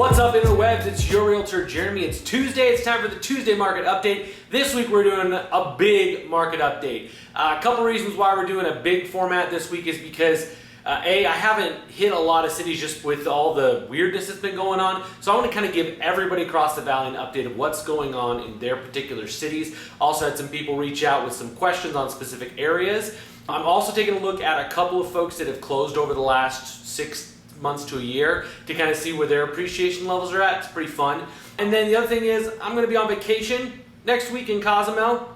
What's up, interwebs? It's your realtor, Jeremy. It's Tuesday. It's time for the Tuesday market update. This week we're doing a big market update. A couple reasons why we're doing a big format this week is because I haven't hit a lot of cities just with all the weirdness that's been going on. So I want to kind of give everybody across the valley an update of what's going on in their particular cities. Also had some people reach out with some questions on specific areas. I'm also taking a look at a couple of folks that have closed over the last 6 months to a year to kind of see where their appreciation levels are at. It's pretty fun. And then the other thing is I'm going to be on vacation next week in Cozumel.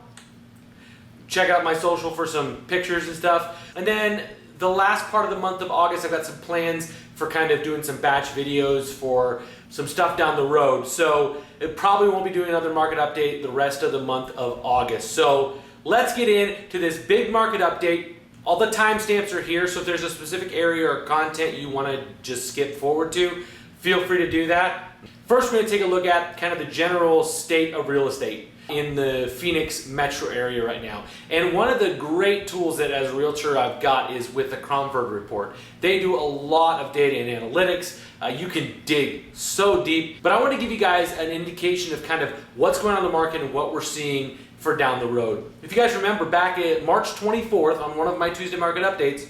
Check out my social for some pictures and stuff. And then the last part of the month of August, I've got some plans for kind of doing some batch videos for some stuff down the road. So it probably won't be doing another market update the rest of the month of August. So let's get into this big market update. All the timestamps are here, so if there's a specific area or content you want to just skip forward to, feel free to do that. First, we're going to take a look at kind of the general state of real estate in the Phoenix metro area right now. And one of the great tools that as a realtor I've got is with the Cromford report. They do a lot of data and analytics. You can dig so deep, but I want to give you guys an indication of kind of what's going on in the market and what we're seeing for down the road. If you guys remember back at March 24th on one of my Tuesday market updates,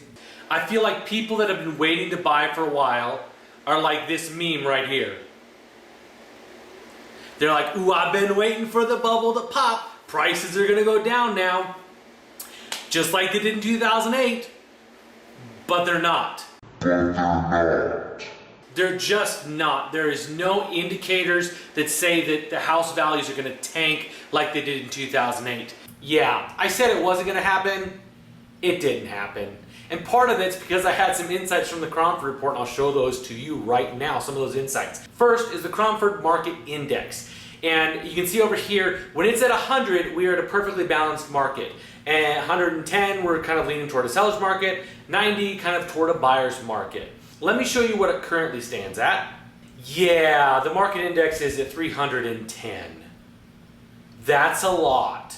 I feel like people that have been waiting to buy for a while are like this meme right here. They're like, ooh, I've been waiting for the bubble to pop. Prices are gonna go down now. Just like they did in 2008, but they're not. They're just not. There is no indicators that say that the house values are going to tank like they did in 2008. Yeah, I said it wasn't going to happen. It didn't happen. And part of it's because I had some insights from the Cromford report, and I'll show those to you right now, some of those insights. First is the Cromford Market Index. And you can see over here, when it's at 100, we are at a perfectly balanced market. And 110, we're kind of leaning toward a seller's market. 90, kind of toward a buyer's market. Let me show you what it currently stands at. Yeah, the market index is at 310. That's a lot.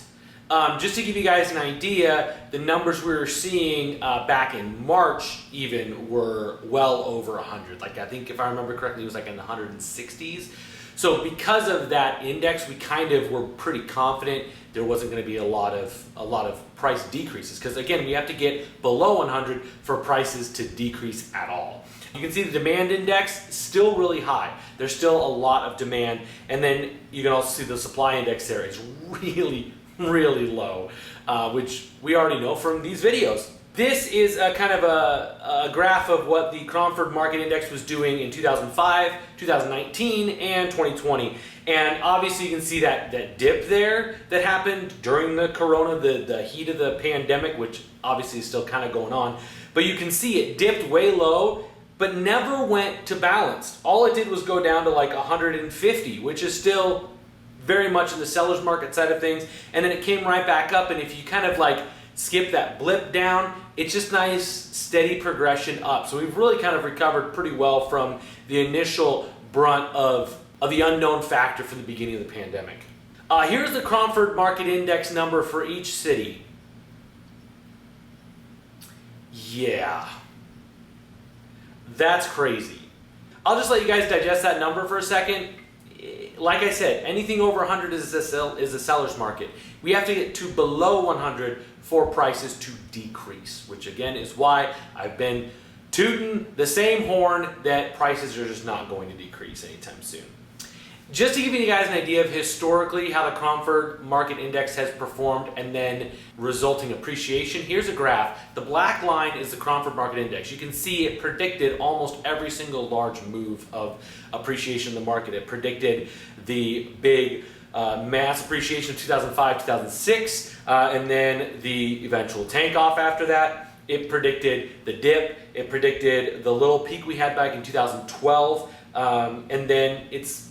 Just to give you guys an idea, the numbers we were seeing back in March even were well over 100. Like I think if I remember correctly, it was like in the 160s. So because of that index, we kind of were pretty confident there wasn't going to be a lot of price decreases, because again, we have to get below 100 for prices to decrease at all. You can see the demand index is still really high. There's still a lot of demand, and then you can also see the supply index there is really, really low, which we already know from these videos. This is a kind of a graph of what the Cromford Market Index was doing in 2005, 2019, and 2020. And obviously you can see that dip there that happened during the corona, the heat of the pandemic, which obviously is still kind of going on. But you can see it dipped way low, but never went to balanced. All it did was go down to like 150, which is still very much in the seller's market side of things. And then it came right back up, and if you kind of like skip that blip down, it's just nice steady progression up. So we've really kind of recovered pretty well from the initial brunt of the unknown factor from the beginning of the pandemic. Here's the Cromford Market Index number for each city. Yeah, that's crazy. I'll just let you guys digest that number for a second. Like I said, anything over 100 is a seller's market. We have to get to below 100 for prices to decrease, which again is why I've been tooting the same horn that prices are just not going to decrease anytime soon. Just to give you guys an idea of historically how the Cromford Market Index has performed and then resulting appreciation, here's a graph. The black line is the Cromford Market Index. You can see it predicted almost every single large move of appreciation in the market. It predicted the big mass appreciation of 2005, 2006, and then the eventual tank off after that. It predicted the dip. It predicted the little peak we had back in 2012, and then it's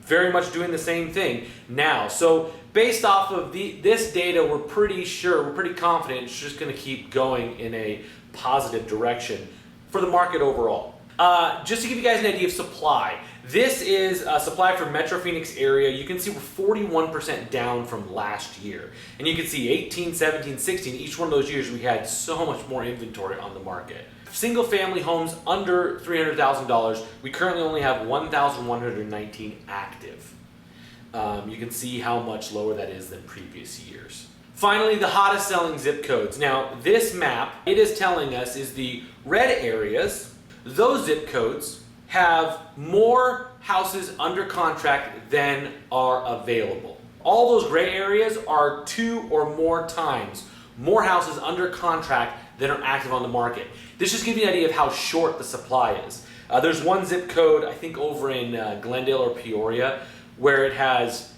very much doing the same thing now. So based off of this data, we're pretty confident it's just going to keep going in a positive direction for the market overall. Just to give you guys an idea of supply, this is supply for Metro Phoenix area. You can see we're 41% down from last year. And you can see 18, 17, 16, each one of those years we had so much more inventory on the market. single family homes under $300,000, we currently only have 1,119 active. You can see how much lower that is than previous years. Finally, the hottest selling zip codes. Now, this map, it is telling us is the red areas, those zip codes have more houses under contract than are available. All those gray areas are 2 or more times more houses under contract than are active on the market. This just gives you an idea of how short the supply is. There's one zip code, I think over in Glendale or Peoria, where it has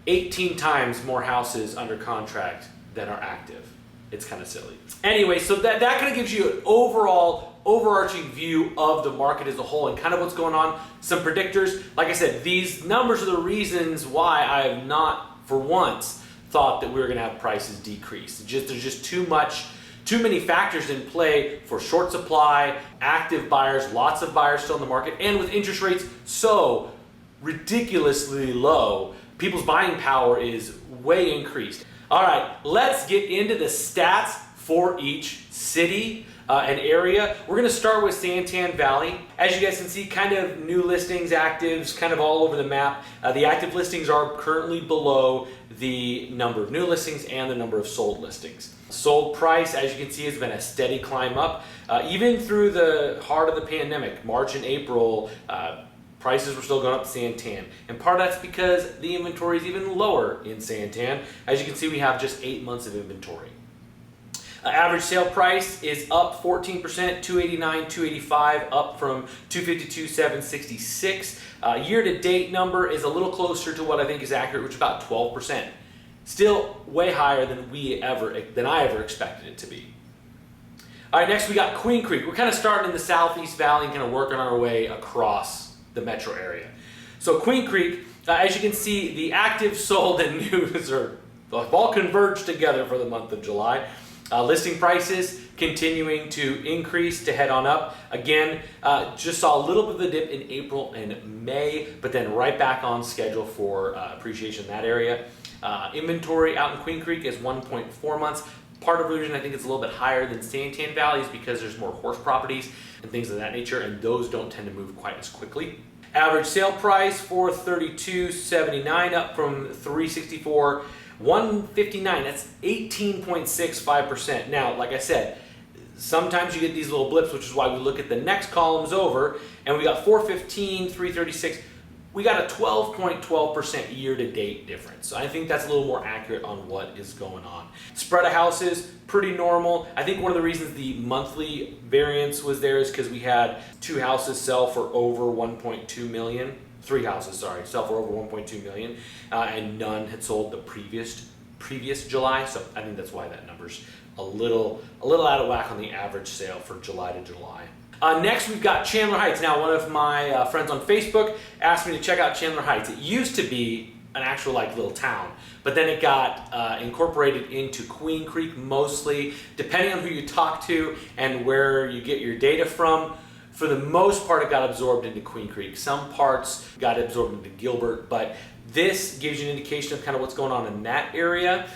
18 times more houses under contract than are active. It's kind of silly. Anyway, so that kind of gives you an overall overarching view of the market as a whole and kind of what's going on. Some predictors. Like I said, these numbers are the reasons why I have not, for once, thought that we were going to have prices decrease. There's just too many factors in play for short supply, active buyers, lots of buyers still in the market, and with interest rates so ridiculously low, people's buying power is way increased. All right, let's get into the stats for each city and area. We're going to start with Santan Valley. As you guys can see, kind of new listings, actives, kind of all over the map. The active listings are currently below the number of new listings and the number of sold listings. Sold price, as you can see, has been a steady climb up. Even through the heart of the pandemic, March and April, prices were still going up in Santan. And part of that's because the inventory is even lower in Santan. As you can see, we have just 8 months of inventory. Average sale price is up 14%, $289,000, $285,000, up from $252,000, $766,000. Year-to-date number is a little closer to what I think is accurate, which is about 12%. Still way higher than I ever expected it to be. All right, next we got Queen Creek. We're kind of starting in the Southeast Valley and kind of working our way across the metro area. So Queen Creek, as you can see, the active, sold, and news are all converged together for the month of July. Listing prices continuing to increase to head on up. Again, just saw a little bit of a dip in April and May, but then right back on schedule for appreciation in that area. Inventory out in Queen Creek is 1.4 months. Part of the reason I think it's a little bit higher than Santan Valley is because there's more horse properties and things of that nature, and those don't tend to move quite as quickly. Average sale price for $32.79, up from $364. $159, that's 18.65%. Now, like I said, sometimes you get these little blips, which is why we look at the next columns over, and we got 415, 336. We got a 12.12% year-to-date difference. So I think that's a little more accurate on what is going on. Spread of houses, pretty normal. I think one of the reasons the monthly variance was there is because we had 2 houses sell for over 1.2 million. 3 houses, sorry, sell for over 1.2 million, and none had sold the previous July. So I think that's why that number's a little out of whack on the average sale for July to July. Next, we've got Chandler Heights. Now, one of my friends on Facebook asked me to check out Chandler Heights. It used to be an actual little town, but then it got incorporated into Queen Creek mostly, depending on who you talk to and where you get your data from. For the most part, it got absorbed into Queen Creek. Some parts got absorbed into Gilbert, but this gives you an indication of kind of what's going on in that area.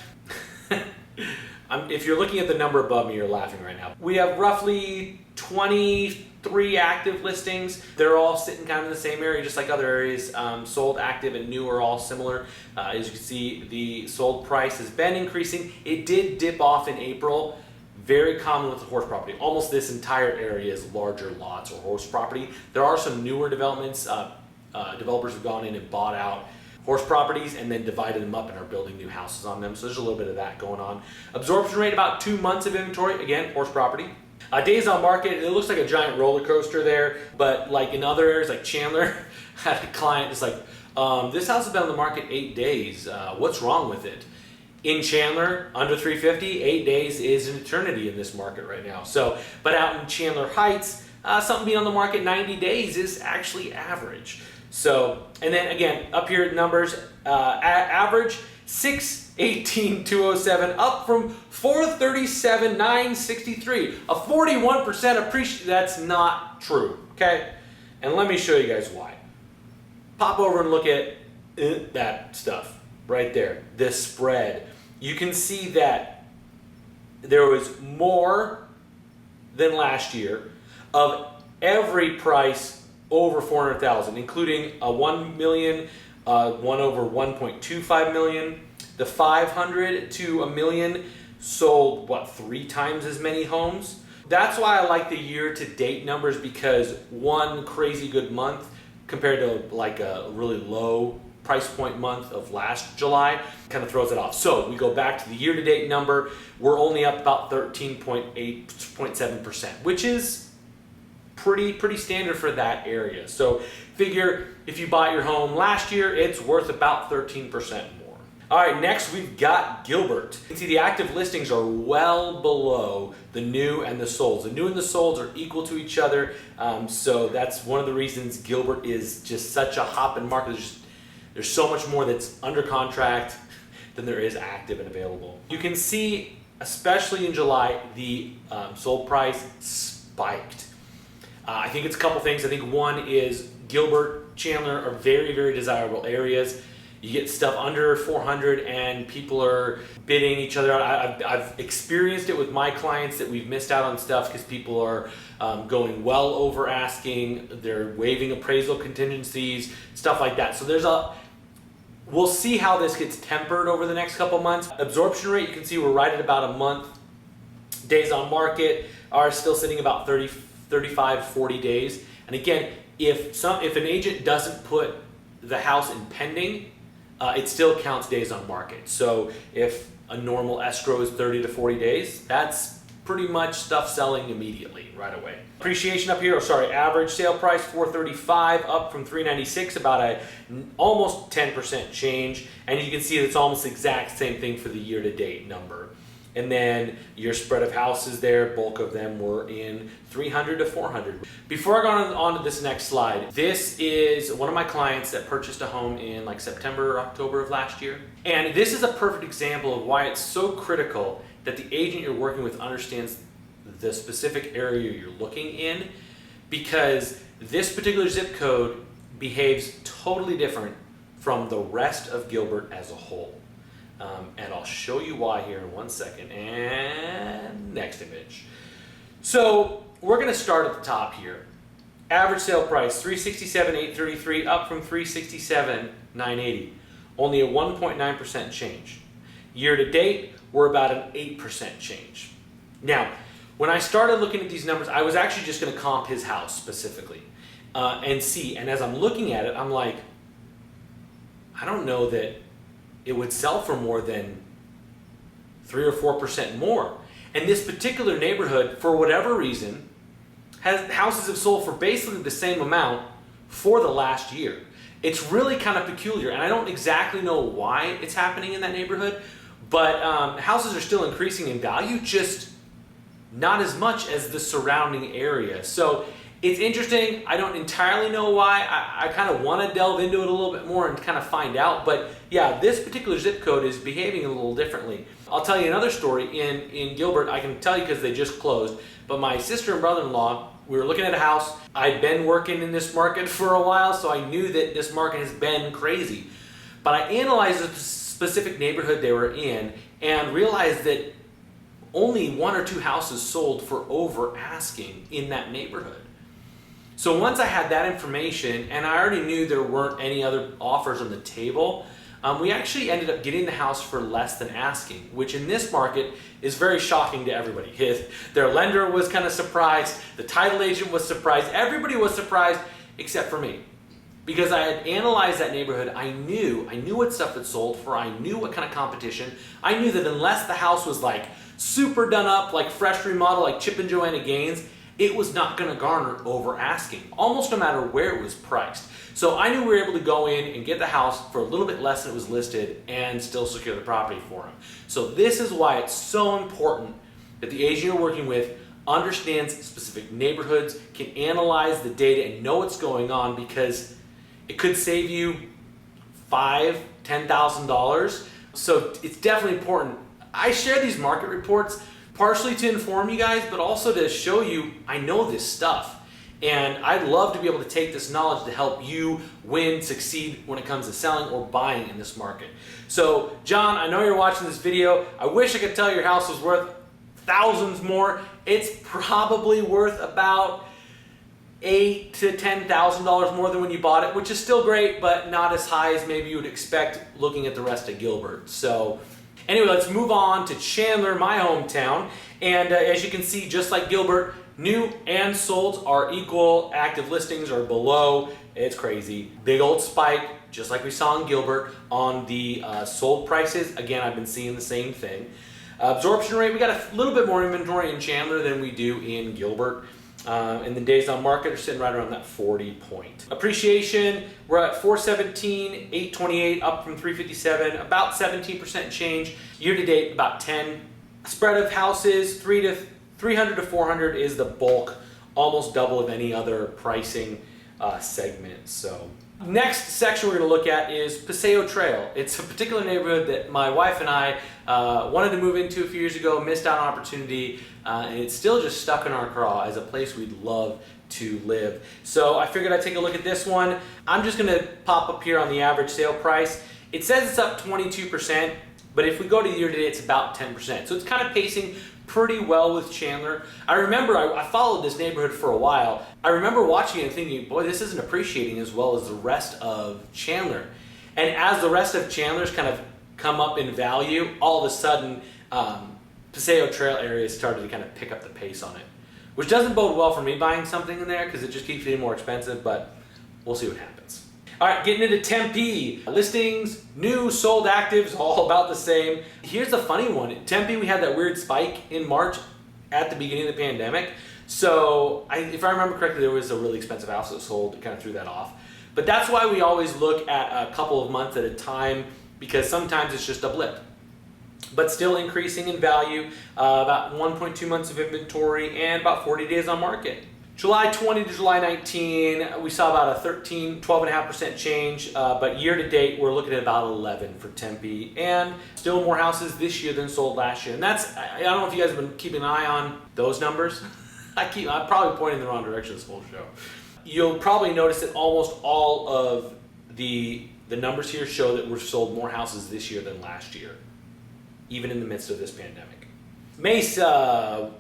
If you're looking at the number above me, you're laughing right now. We have roughly 23 active listings. They're all sitting kind of in the same area, just like other areas. Sold, active, and new are all similar. As you can see, the sold price has been increasing. It did dip off in April. Very common with the horse property. Almost this entire area is larger lots or horse property. There are some newer developments. Developers have gone in and bought out horse properties and then divided them up and are building new houses on them. So there's a little bit of that going on. Absorption rate, about 2 months of inventory. Again, horse property. Days on market, it looks like a giant roller coaster there, but like in other areas like Chandler, I had a client that's like, this house has been on the market 8 days. What's wrong with it? In Chandler, under 350, 8 days is an eternity in this market right now. So, but out in Chandler Heights, something being on the market 90 days is actually average. So, and then again, up here numbers, average 618,207, up from 437,963, a 41% appreciation. That's not true, okay? And let me show you guys why. Pop over and look at that stuff. Right there, this spread. You can see that there was more than last year of every price over 400,000, including a 1 million, one over 1.25 million. The 500 to a million sold, what, 3 times as many homes? That's why I like the year-to-date numbers, because one crazy good month compared to like a really low price point month of last July kind of throws it off. So we go back to the year-to-date number. We're only up about 13.7%, which is pretty standard for that area. So figure if you bought your home last year, it's worth about 13% more. All right, next we've got Gilbert. You can see the active listings are well below the new and the solds. The new and the solds are equal to each other, so that's one of the reasons Gilbert is just such a hopping market. There's so much more that's under contract than there is active and available. You can see, especially in July, the sold price spiked. I think it's a couple things. I think one is Gilbert, Chandler are very desirable areas. You get stuff under 400 and people are bidding each other out. I've experienced it with my clients that we've missed out on stuff because people are going well over asking. They're waiving appraisal contingencies, stuff like that. So we'll see how this gets tempered over the next couple months. Absorption rate, you can see we're right at about a month. Days on market are still sitting about 35, 40 days. And again, if an agent doesn't put the house in pending, it still counts days on market. So if a normal escrow is 30 to 40 days, that's pretty much stuff selling immediately, right away. Appreciation up here, average sale price $435, up from $396, about a almost 10% change. And you can see it's almost the exact same thing for the year-to-date number. And then your spread of houses there, bulk of them were in 300 to 400. Before I go on to this next slide, this is one of my clients that purchased a home in like September or October of last year. And this is a perfect example of why it's so critical that the agent you're working with understands the specific area you're looking in, because this particular zip code behaves totally different from the rest of Gilbert as a whole. And I'll show you why here in 1 second. And next image. So we're going to start at the top here. Average sale price $367,833, up from $367,980. Only a 1.9% change. Year to date, we're about an 8% change. Now, when I started looking at these numbers, I was actually just going to comp his house specifically and see. And as I'm looking at it, I'm like, I don't know that it would sell for more than 3 or 4% more. And this particular neighborhood, for whatever reason, houses have sold for basically the same amount for the last year. It's really kind of peculiar, and I don't exactly know why it's happening in that neighborhood, but houses are still increasing in value, just not as much as the surrounding area. So it's interesting. I don't entirely know why. I kind of want to delve into it a little bit more and kind of find out. But yeah, this particular zip code is behaving a little differently. I'll tell you another story in Gilbert. I can tell you because they just closed. But my sister and brother-in-law, we were looking at a house. I'd been working in this market for a while, so I knew that this market has been crazy. But I analyzed the specific neighborhood they were in and realized that only 1 or 2 houses sold for over asking in that neighborhood. So once I had that information, and I already knew there weren't any other offers on the table, we actually ended up getting the house for less than asking, which in this market is very shocking to everybody. Their lender was kind of surprised, the title agent was surprised, everybody was surprised except for me. Because I had analyzed that neighborhood, I knew what stuff had sold for, I knew what kind of competition, I knew that unless the house was like super done up, like fresh remodel, like Chip and Joanna Gaines, it was not going to garner over asking, almost no matter where it was priced. So I knew we were able to go in and get the house for a little bit less than it was listed and still secure the property for him. So this is why it's so important that the agent you're working with understands specific neighborhoods, can analyze the data and know what's going on, because it could save you $5,000, $10,000. So it's definitely important. I share these market reports partially to inform you guys, but also to show you I know this stuff. And I'd love to be able to take this knowledge to help you win, succeed when it comes to selling or buying in this market. So, John, I know you're watching this video. I wish I could tell your house was worth thousands more, it's probably worth about $8,000 to $10,000 more than when you bought it, which is still great, but not as high as maybe you would expect looking at the rest of Gilbert. So anyway, let's move on to Chandler, my hometown. And as you can see, just like Gilbert, new and sold are equal. Active listings are below. It's crazy. Big old spike, just like we saw in Gilbert, on the sold prices. Again, I've been seeing the same thing. Absorption rate, we got a little bit more inventory in Chandler than we do in Gilbert. And the days on market are sitting right around that 40 point. Appreciation, we're at 417, 828, up from 357, about 17% change. Year to date, about 10. Spread of houses, 300 to 400 is the bulk, almost double of any other pricing segment. So next section we're going to look at is Paseo Trail. It's a particular neighborhood that my wife and I wanted to move into a few years ago, missed out on opportunity, and it's still just stuck in our craw as a place we'd love to live. So I figured I'd take a look at this one. I'm just going to pop up here on the average sale price. It says it's up 22%, but if we go to year to date, it's about 10%. So it's kind of pacing pretty well with Chandler. I remember I followed this neighborhood for a while. I remember watching it and thinking, boy, this isn't appreciating as well as the rest of Chandler. And as the rest of Chandler's kind of come up in value, all of a sudden, Paseo Trail area started to kind of pick up the pace on it, which doesn't bode well for me buying something in there because it just keeps getting more expensive, but we'll see what happens. All right, getting into Tempe. Listings, new, sold, actives, all about the same. Here's the funny one. In Tempe, we had that weird spike in March at the beginning of the pandemic. So if I remember correctly, there was a really expensive house that sold. It kind of threw that off. But that's why we always look at a couple of months at a time, because sometimes it's just a blip. But still increasing in value, about 1.2 months of inventory and about 40 days on market. July 20 to July 19, we saw about a 12.5% change, but year to date, we're looking at about 11 for Tempe, and still more houses this year than sold last year. And that's, I don't know if you guys have been keeping an eye on those numbers. I'm probably pointing in the wrong direction this whole show. You'll probably notice that almost all of the numbers here show that we've sold more houses this year than last year, even in the midst of this pandemic. Mesa,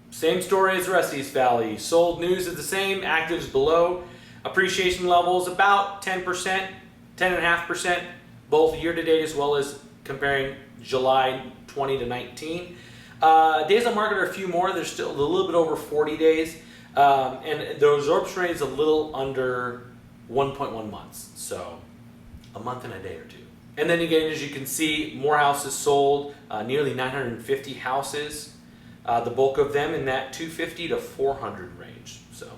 same story as the rest of East Valley. Sold news is the same, actives below. Appreciation levels about 10%, 10.5%, both year to date as well as comparing July 20 to 19. Days on market are a few more. They're still a little bit over 40 days. And the absorption rate is a little under 1.1 months. So a month and a day or two. And then again, as you can see, more houses sold, nearly 950 houses. The bulk of them in that 250 to 400 range. So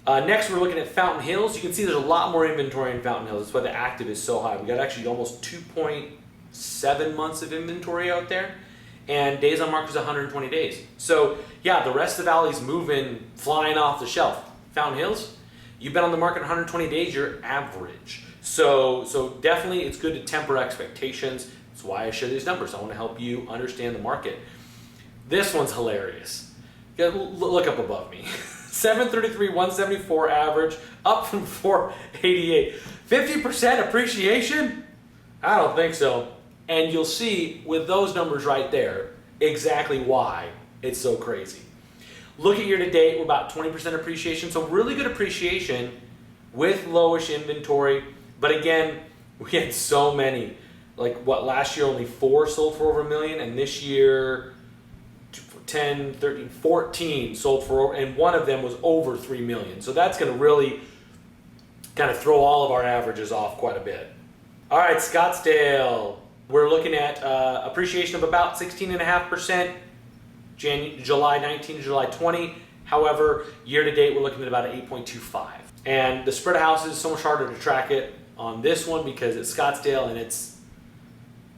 next we're looking at Fountain Hills. You can see there's a lot more inventory in Fountain Hills. That's why the active is so high. We got actually almost 2.7 months of inventory out there, and days on market is 120 days. So yeah, the rest of the valley's moving, flying off the shelf. Fountain Hills, you've been on the market 120 days, you're average. So definitely it's good to temper expectations. That's why I share these numbers. I want to help you understand the market. This one's hilarious. Look up above me. 733, 174 average, up from 488. 50% appreciation? I don't think so. And you'll see with those numbers right there exactly why it's so crazy. Look at year to date, we're about 20% appreciation. So really good appreciation with lowish inventory. But again, we had so many. Like what, last year only 4 sold for over $1 million, and this year 10, 13, 14 sold for, and one of them was over 3 million. So that's going to really kind of throw all of our averages off quite a bit. All right, Scottsdale. We're looking at appreciation of about 16.5%, July 19 to July 20. However, year to date, we're looking at about 8.25. And the spread of houses is so much harder to track it on this one because it's Scottsdale and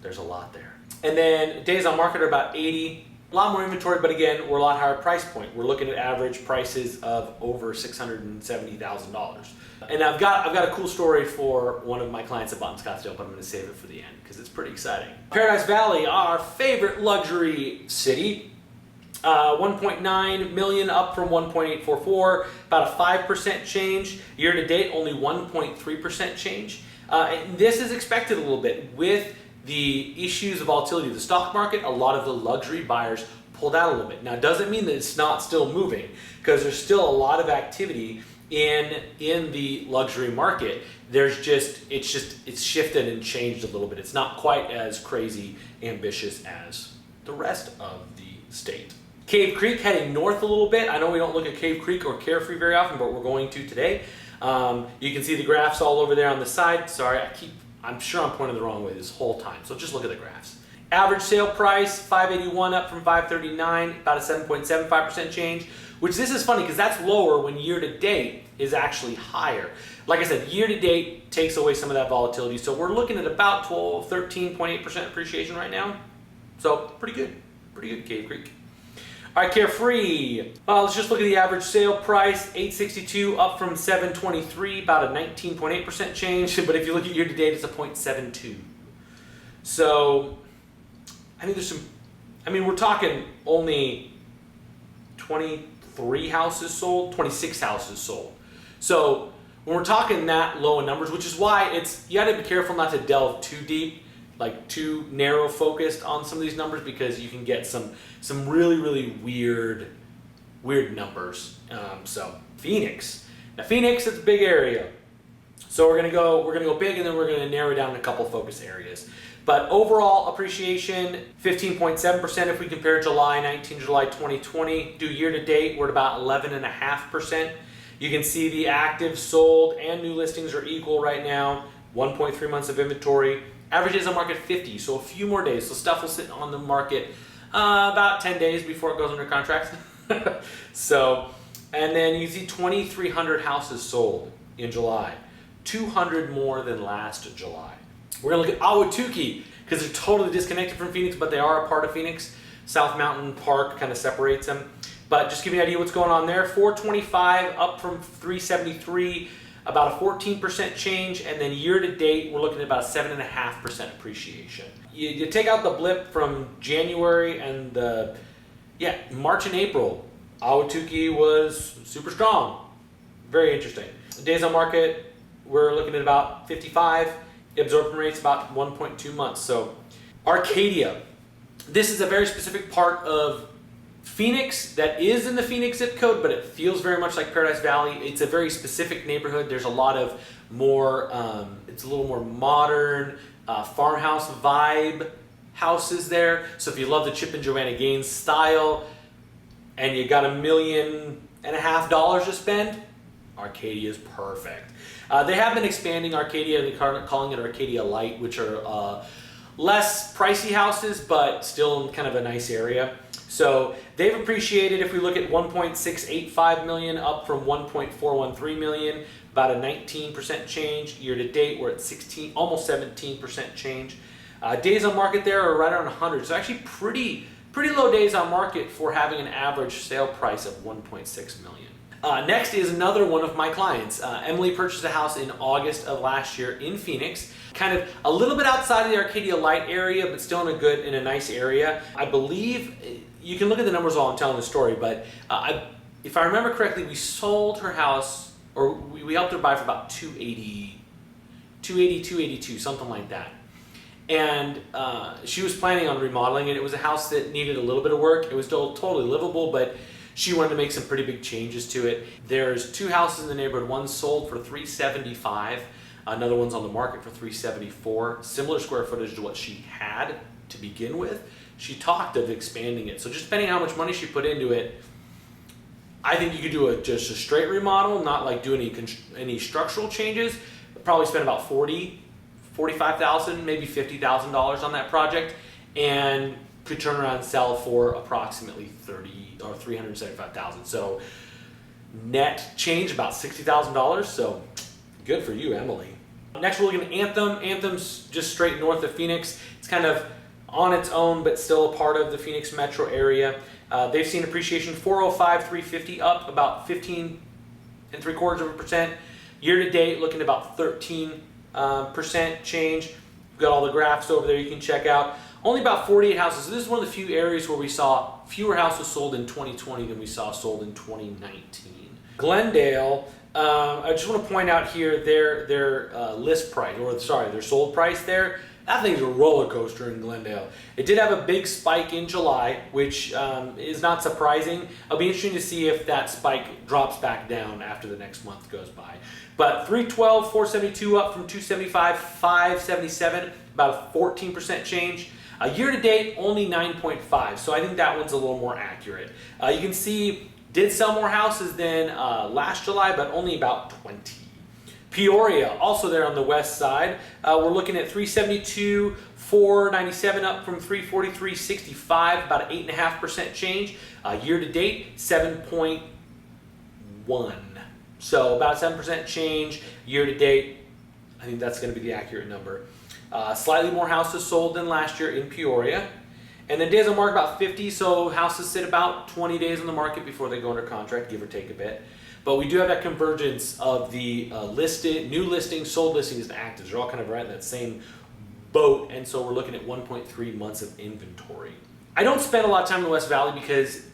there's a lot there. And then days on market are about 80. A lot more inventory, but again, we're a lot higher price point. We're looking at average prices of over $670,000. And I've got a cool story for one of my clients that bought in Scottsdale, but I'm going to save it for the end because it's pretty exciting. Paradise Valley, our favorite luxury city, 1.9 million up from 1.844, about a 5% change. Year to date, only 1.3% change. And this is expected a little bit with the issues of volatility of the stock market. A lot of the luxury buyers pulled out a little bit. Now, it doesn't mean that it's not still moving, because there's still a lot of activity in the luxury market. It's shifted and changed a little bit. It's not quite as crazy ambitious as the rest of the state. Cave Creek heading north a little bit. I know we don't look at Cave Creek or Carefree very often, but we're going to today. You can see the graphs all over there on the side. Sorry, I'm sure I'm pointing the wrong way this whole time, so just look at the graphs. Average sale price, $581 up from $539, about a 7.75% change, which this is funny because that's lower when year to date is actually higher. Like I said, year to date takes away some of that volatility, so we're looking at about 13.8% appreciation right now. So pretty good Cave Creek. All right, Carefree. Let's just look at the average sale price, $862 up from $723, about a 19.8% change. But if you look at year to date, it's a 0.72. So I think we're talking only 23 houses sold, 26 houses sold. So when we're talking that low in numbers, which is why you got to be careful not to delve too deep, like too narrow focused on some of these numbers, because you can get some really, really weird numbers. So Phoenix. Now Phoenix, it's a big area. So we're gonna go big, and then we're gonna narrow down a couple focus areas. But overall appreciation, 15.7% if we compare July 19, July 2020. Do year to date, we're at about 11.5%. You can see the active, sold, and new listings are equal right now. 1.3 months of inventory. Average days on market 50, so a few more days. So stuff will sit on the market about 10 days before it goes under contract. So, and then you see 2,300 houses sold in July. 200 more than last July. We're gonna look at Ahwatukee, because they're totally disconnected from Phoenix, but they are a part of Phoenix. South Mountain Park kind of separates them. But just give you an idea what's going on there. 425 up from 373, about a 14% change, and then year to date, we're looking at about a 7.5% appreciation. You take out the blip from January and March and April, Ahwatukee was super strong. Very interesting. Days on market, we're looking at about 55. Absorption rate's about 1.2 months. So Arcadia, this is a very specific part of Phoenix that is in the Phoenix zip code, but it feels very much like Paradise Valley. It's a very specific neighborhood. There's a lot of more, it's a little more modern, farmhouse vibe houses there. So if you love the Chip and Joanna Gaines style and you got $1.5 million to spend, Arcadia is perfect. They have been expanding Arcadia. They're calling it Arcadia Light, which are less pricey houses, but still in kind of a nice area. So they've appreciated. If we look at 1.685 million up from 1.413 million, about a 19% change. Year to date, we're at almost 17% change. Days on market there are right around 100. So actually pretty low days on market for having an average sale price of 1.6 million. Next is another one of my clients. Emily purchased a house in August of last year in Phoenix, kind of a little bit outside of the Arcadia Light area, but still in a nice area. I believe, you can look at the numbers while I'm telling the story, but if I remember correctly, we sold her house, or we helped her buy for about $282, something like that. And she was planning on remodeling it. It was a house that needed a little bit of work. It was still totally livable, but she wanted to make some pretty big changes to it. There's 2 houses in the neighborhood. One's sold for $375. Another one's on the market for $374. Similar square footage to what she had to begin with. She talked of expanding it. So just depending on how much money she put into it, I think you could do just a straight remodel, not like do any structural changes. Probably spend about $45,000, maybe $50,000 on that project, and could turn around and sell for approximately $375,000. So net change about $60,000. So good for you, Emily. Next, we're looking at Anthem. Anthem's just straight north of Phoenix. It's kind of on its own, but still a part of the Phoenix metro area. They've seen appreciation 405, 350 up about 15.75%. Year to date, looking at about 13% change. We've got all the graphs over there you can check out. Only about 48 houses. So this is one of the few areas where we saw fewer houses sold in 2020 than we saw sold in 2019. Glendale, I just want to point out here their list price, their sold price there, That thing's a roller coaster in Glendale. It did have a big spike in July, which is not surprising. It'll be interesting to see if that spike drops back down after the next month goes by. But 312, 472 up from 275, 577, about a 14% change. Year to date, only 9.5, so I think that one's a little more accurate. You can see, did sell more houses than last July, but only about 20. Peoria, also there on the west side, we're looking at 372, 497 up from 343.65, about an 8.5% change. Year to date, 7.1. So about 7% change year to date. I think that's going to be the accurate number. Slightly more houses sold than last year in Peoria. And then days on market about 50, so houses sit about 20 days on the market before they go under contract, give or take a bit. But we do have that convergence of the new listings, sold listings, and actives. They're all kind of right in that same boat, and so we're looking at 1.3 months of inventory. I don't spend a lot of time in the West Valley because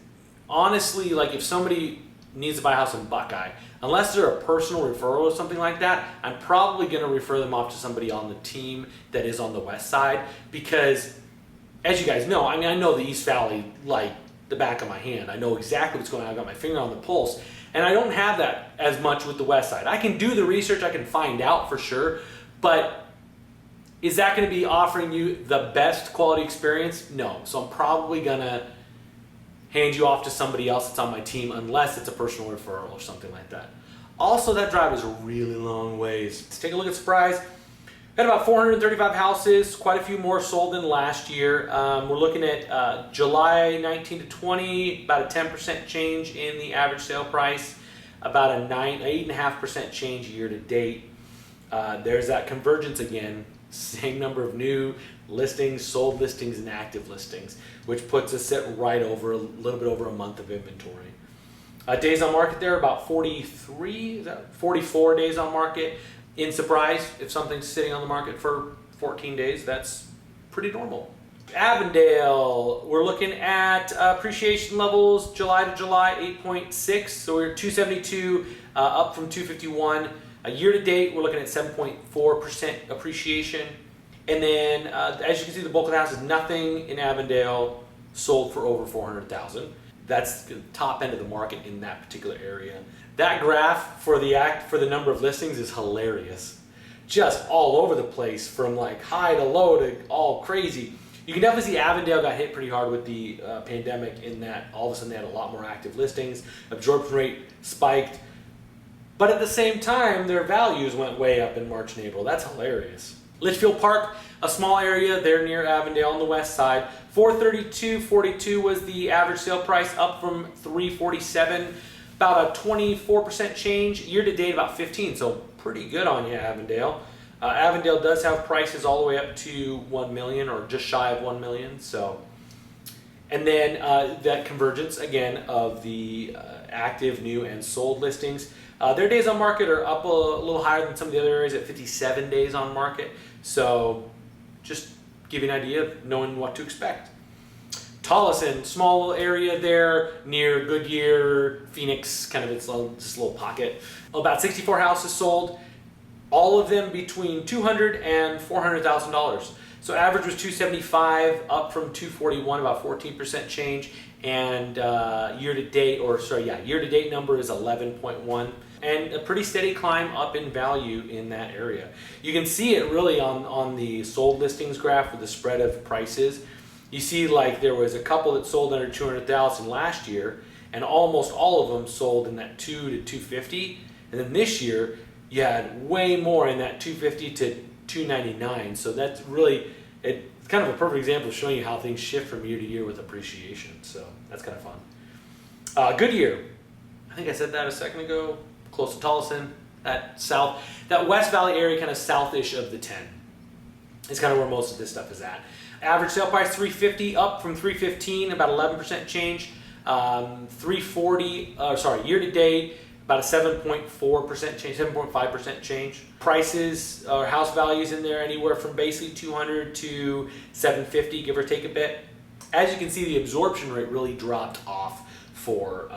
honestly, like if somebody needs to buy a house in Buckeye, unless they're a personal referral or something like that, I'm probably going to refer them off to somebody on the team that is on the west side because, as you guys know, I mean, I know the East Valley like the back of my hand. I know exactly what's going on. I've got my finger on the pulse, and I don't have that as much with the west side. I can do the research, I can find out for sure, but is that going to be offering you the best quality experience? No. So I'm probably going to hand you off to somebody else that's on my team unless it's a personal referral or something like that. Also, that drive is a really long ways. Let's take a look at Surprise. Got about 435 houses, quite a few more sold than last year. We're looking at July 19 to 20, about a 10% change in the average sale price, about a 8.5% change year to date. There's that convergence again, same number of new listings, sold listings, and active listings, which puts us at right over a little bit over a month of inventory. Days on market there, about 44 days on market. In Surprise, if something's sitting on the market for 14 days, that's pretty normal. Avondale, we're looking at appreciation levels July to July, 8.6. So we're 272 up from 251. Year to date, we're looking at 7.4% appreciation. And then, as you can see, the bulk of the house is nothing in Avondale sold for over 400,000. That's the top end of the market in that particular area. That graph for the number of listings is hilarious. Just all over the place, from like high to low to all crazy. You can definitely see Avondale got hit pretty hard with the pandemic in that all of a sudden they had a lot more active listings. Absorption rate spiked. But at the same time, their values went way up in March and April. That's hilarious. Litchfield Park, a small area there near Avondale on the west side. 432.42 was the average sale price, up from 347. About a 24% change. Year to date, about 15. So pretty good on you, Avondale. Avondale does have prices all the way up to 1 million or just shy of 1 million. So, and then that convergence again of the active, new, and sold listings. Their days on market are up a little higher than some of the other areas at 57 days on market. So just give you an idea of knowing what to expect. Tolleson, small area there near Goodyear, Phoenix, kind of its just a little pocket. About 64 houses sold, all of them between $200,000 and $400,000. So average was 275, up from 241, about 14% change. And year to date number is 11.1, and a pretty steady climb up in value in that area. You can see it really on the sold listings graph with the spread of prices. You see, like there was a couple that sold under 200,000 last year, and almost all of them sold in that 2 to 250. And then this year, you had way more in that 250 to 299. So that's really it's kind of a perfect example of showing you how things shift from year to year with appreciation. So that's kind of fun. Goodyear, I think I said that a second ago. Close to Tolleson, that West Valley area, kind of southish of the 10. It's kind of where most of this stuff is at. Average sale price $350, up from $315, about 11% change. Year to date, about a 7.4% change, 7.5% change. Prices or house values in there anywhere from basically 200 to 750, give or take a bit. As you can see, the absorption rate really dropped off for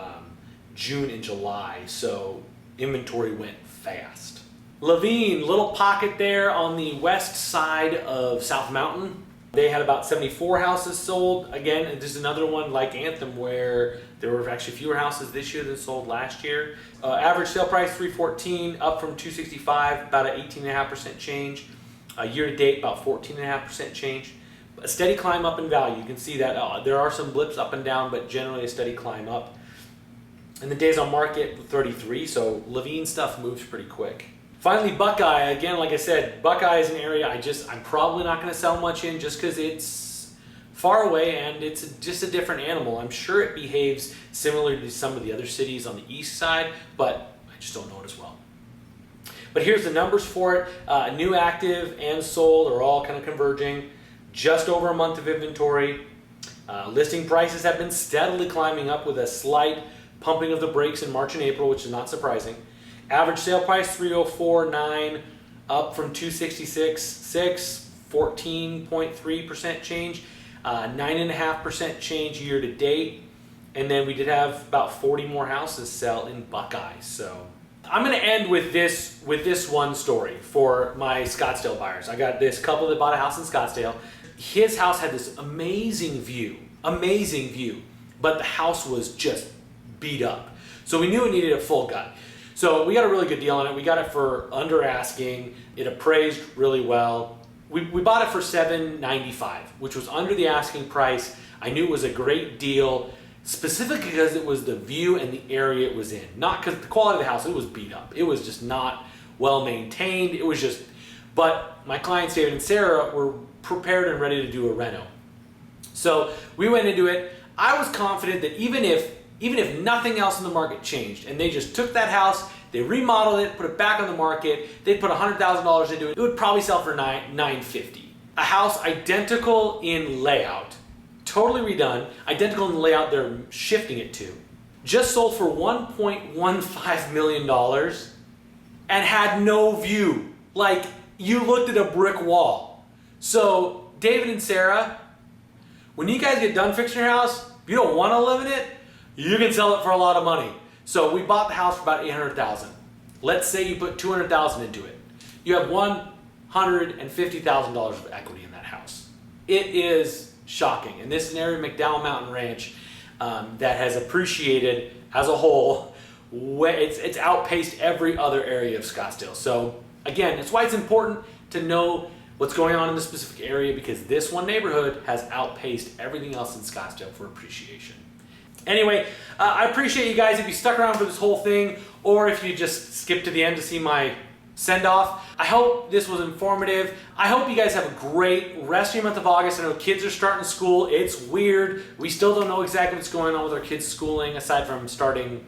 June and July, so inventory went fast. Laveen, little pocket there on the west side of South Mountain. They had about 74 houses sold. Again, there's another one like Anthem where there were actually fewer houses this year than sold last year. Average sale price $314, up from $265, about an 18.5% change. Year to date, about 14.5% change. A steady climb up in value. You can see that there are some blips up and down, but generally a steady climb up. And the days on market, 33, so Laveen stuff moves pretty quick. Finally, Buckeye. Again, like I said, Buckeye is an area I'm probably not going to sell much in just because it's far away and it's just a different animal. I'm sure it behaves similar to some of the other cities on the east side, but I just don't know it as well. But here's the numbers for it. New active and sold are all kind of converging. Just over a month of inventory. Listing prices have been steadily climbing up with a slight pumping of the brakes in March and April, which is not surprising. Average sale price $304.9, up from $266.6, 14.3% change, 9.5% change year to date, and then we did have about 40 more houses sell in Buckeye. So I'm going to end with this one story for my Scottsdale buyers. I got this couple that bought a house in Scottsdale. His house had this amazing view, but the house was just beat up. So we knew it needed a full gut. So we got a really good deal on it. We got it for under asking. It appraised really well. We bought it for $795, which was under the asking price. I knew it was a great deal, specifically because it was the view and the area it was in. Not because the quality of the house, it was beat up. It was just not well maintained. It was just, but my clients, David and Sara, were prepared and ready to do a reno. So we went into it. I was confident that even if nothing else in the market changed and they just took that house, they remodeled it, put it back on the market, they put $100,000 into it, it would probably sell for $950. A house identical in layout, totally redone, identical in the layout they're shifting it to, just sold for $1.15 million and had no view. Like, you looked at a brick wall. So David and Sara, when you guys get done fixing your house, if you don't want to live in it, you can sell it for a lot of money. So we bought the house for about $800,000. Let's say you put $200,000 into it. You have $150,000 of equity in that house. It is shocking. And this is an area of McDowell Mountain Ranch that has appreciated as a whole. It's outpaced every other area of Scottsdale. So again, that's why it's important to know what's going on in the specific area, because this one neighborhood has outpaced everything else in Scottsdale for appreciation. Anyway, I appreciate you guys if you stuck around for this whole thing, or if you just skipped to the end to see my send-off. I hope this was informative. I hope you guys have a great rest of your month of August. I know kids are starting school. It's weird. We still don't know exactly what's going on with our kids' schooling, aside from starting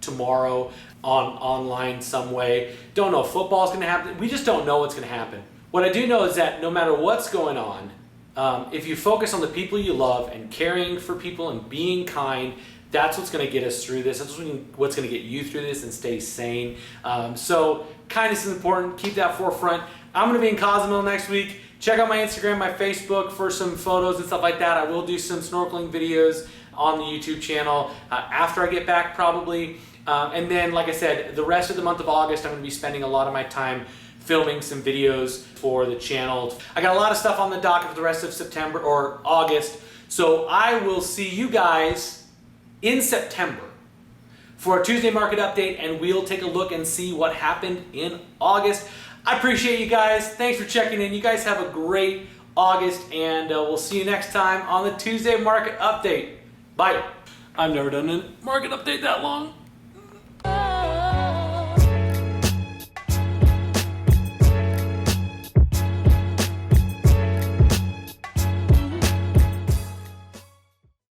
tomorrow online some way. Don't know if football's going to happen. We just don't know what's going to happen. What I do know is that no matter what's going on, if you focus on the people you love and caring for people and being kind, that's what's going to get us through this. That's what's going to get you through this and stay sane. So kindness is important. Keep that forefront. I'm going to be in Cozumel next week. Check out my Instagram, my Facebook for some photos and stuff like that. I will do some snorkeling videos on the YouTube channel after I get back probably. And then, like I said, the rest of the month of August, I'm going to be spending a lot of my time filming some videos for the channel. I got a lot of stuff on the docket for the rest of September or August, so I will see you guys in September for a Tuesday market update, and we'll take a look and see what happened in August. I appreciate you guys. Thanks for checking in. You guys have a great August, and we'll see you next time on the Tuesday market update. Bye. I've never done a market update that long.